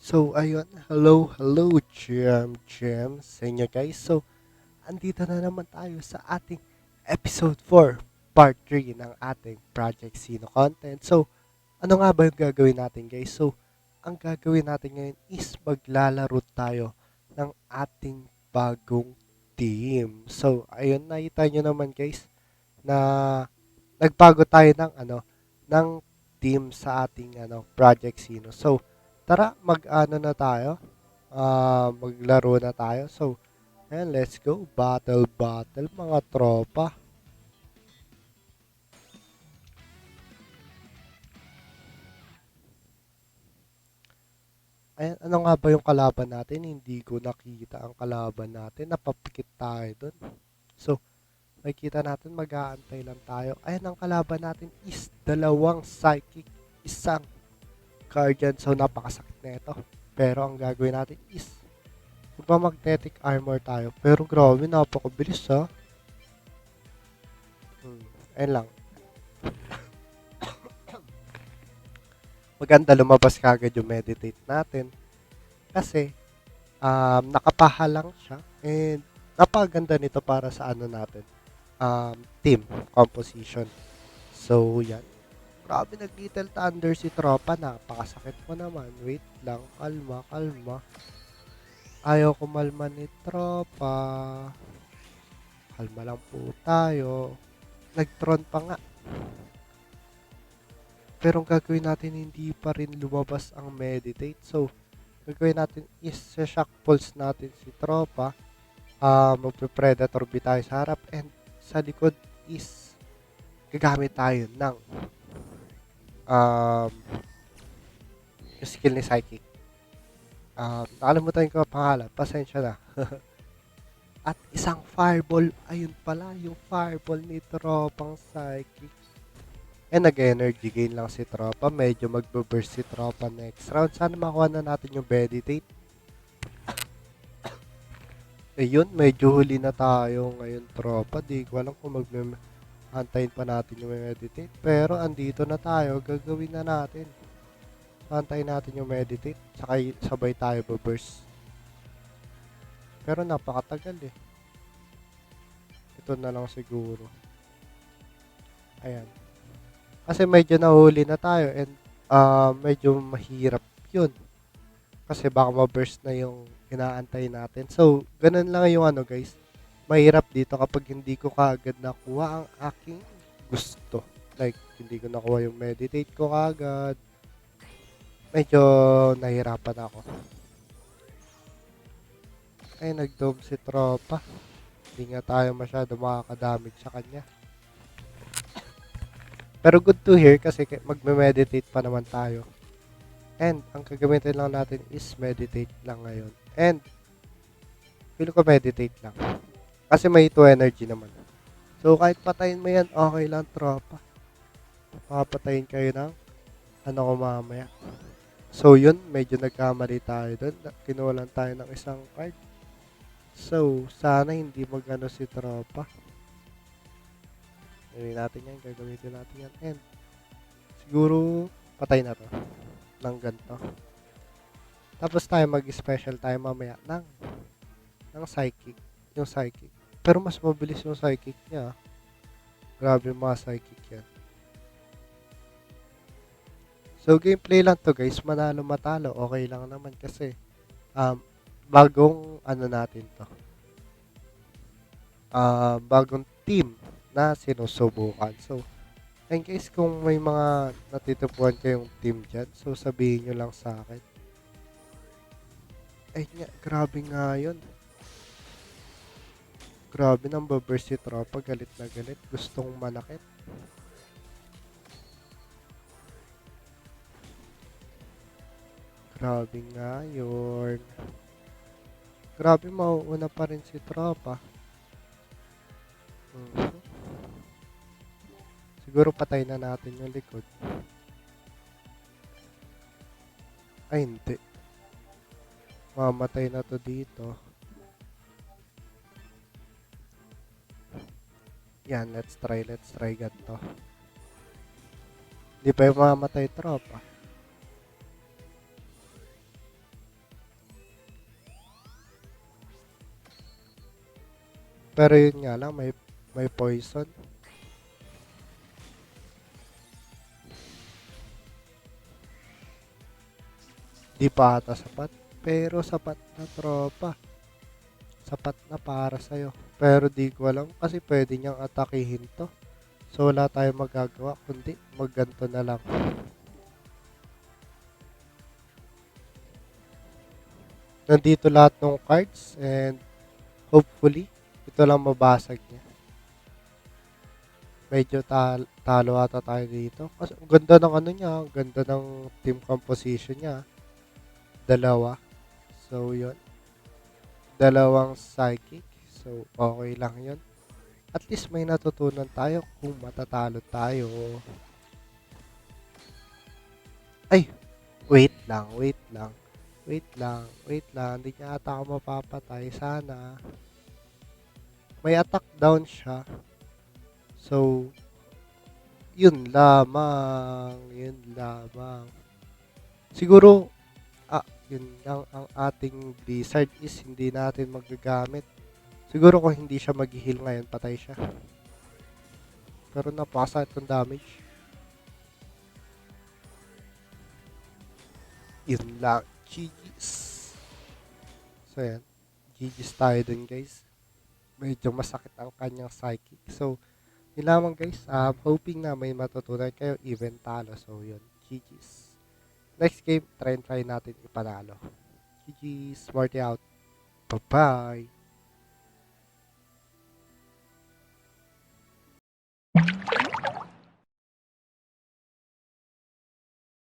So, ayun. Hello, Gem sa inyo guys. So, andito na naman tayo sa ating episode 4, part 3 ng ating Project Sino content. So, ano nga ba yung gagawin natin guys? So, ang gagawin natin ngayon is maglalaro tayo ng ating bagong team. So, ayun, nakita nyo naman guys na nagbago tayo ng ng team sa ating Project Sino. So, tara mag-ano na tayo. Maglaro na tayo. So, ayan, let's go. Battle mga tropa. Ayan, ano nga ba yung kalaban natin? Hindi ko nakita ang kalaban natin. Napapikit tayo dun. So, makikita natin mag-aantay lang tayo. Ayan, ang kalaban natin is dalawang psychic, isang guardian. So, napakasakit na ito. Pero ang gagawin natin is magpa-magnetic armor tayo. Pero grabe, napakabilis ha. Ayun lang. Maganda lumabas kagad yung meditate natin. Kasi, nakapaha lang siya. And, napakaganda nito para sa ano natin. Team composition. So, yan. Grabe, nag-little thunder si tropa. Napakasakit mo naman. Wait lang. Kalma. Ayaw kumalma ni tropa. Kalma lang po tayo. Nag-tron pa nga. Pero ang gagawin natin, hindi pa rin lumabas ang meditate. So, gagawin natin is shock pulse natin si tropa. Magpe-predator B tayo sa harap. And sa likod is gagamit tayo ng um, yung skill ni Psychic. Nakalimutan ko ang pangalan. Pasensya na. At isang fireball. Ayun pala, yung fireball ni tropang Psychic. Nag-energy gain lang si tropa. Medyo magbe-burst si tropa next round. Sana makuha na natin yung meditate. Ayun, medyo huli na tayo ngayon tropa. Di ko alam kung antayin pa natin yung meditate. Pero andito na tayo. Gagawin na natin. Antayin natin yung meditate. Saka sabay tayo burst. Pero napakatagal eh. Ito na lang siguro. Ayan. Kasi medyo nahuli na tayo and medyo mahirap yun. Kasi baka ma-burst na yung inaantay natin. So, ganun lang yung ano guys. Mahirap dito kapag hindi ko kaagad nakuha ang aking gusto. Like, hindi ko nakuha yung meditate ko kaagad. Medyo nahirapan ako. Ay, nag-dome si tropa. Hindi nga tayo masyado makakadamage sa kanya. Pero good to hear kasi magme-meditate pa naman tayo. And ang gagamitin lang natin is meditate lang ngayon. And feel ko meditate lang. Kasi may 2 energy naman. So kahit patayin mo yan, okay lang tropa. Papatayin kayo ng ano ko mamaya. So yun, medyo nagkamali tayo doon. Kinuha lang tayo ng isang card. So sana hindi magano si tropa. Gawin natin yan, gagamitin natin yan. And siguro patay na to ng ganito. Tapos tayo mag-special tayo mamaya ng psychic. Yung psychic. Pero mas mabilis yung psychic niya. Grabe yung mga psychic yan. So, gameplay lang to guys. Manalo matalo. Okay lang naman kasi bagong ano natin to. Bagong team na sinusubukan. So, and guys, kung may mga natitupuan kayong team dyan, so sabihin nyo lang sa akin. Ay nga, grabe nga yun. Grabe nang baburst si tropa. Galit na galit. Gustong manakit. Grabe nga yun. Grabe, mauuna pa rin si tropa. Siguro patay na natin yung likod. Ay, hindi. Mamatay na to dito. Yan, let's try ganito. Hindi pa yung mamatay tropa. Pero yun nga lang, may poison. Di pa ata sapat. Pero sapat na tropa. Sapat na para sa'yo. Pero di ko alam kasi pwede niyang atakihin to. So wala tayong magagawa kundi magganto na lang. Nandito lahat ng cards and hopefully ito lang mabasag niya. Medyo talo ata tayo dito. Kasi ang ganda ng ano niya, ang ganda ng team composition niya. Dalawa. So yun. Dalawang psychic. So okay lang yun. At least may natutunan tayo kung matatalo tayo. Ay, wait lang, wait lang. Wait lang, wait lang. Hindi niya ata ako mapapatay. Sana. May attack down siya. So, yun lamang. Yun lamang. Siguro, yun lang ang ating Blizzard is hindi natin magagamit. Siguro kung hindi siya mag-heal ngayon, patay siya. Pero napakasakit ng damage. Yun lang. GG's. So, yan. GG's tayo dun, guys. Medyo masakit ang kanyang psychic. So, yun lamang, guys. Hoping na may matutunan kayo, even talo. So, yun. GG's. Next game, try natin ipanalo. GG's. Smarty out. Bye-bye.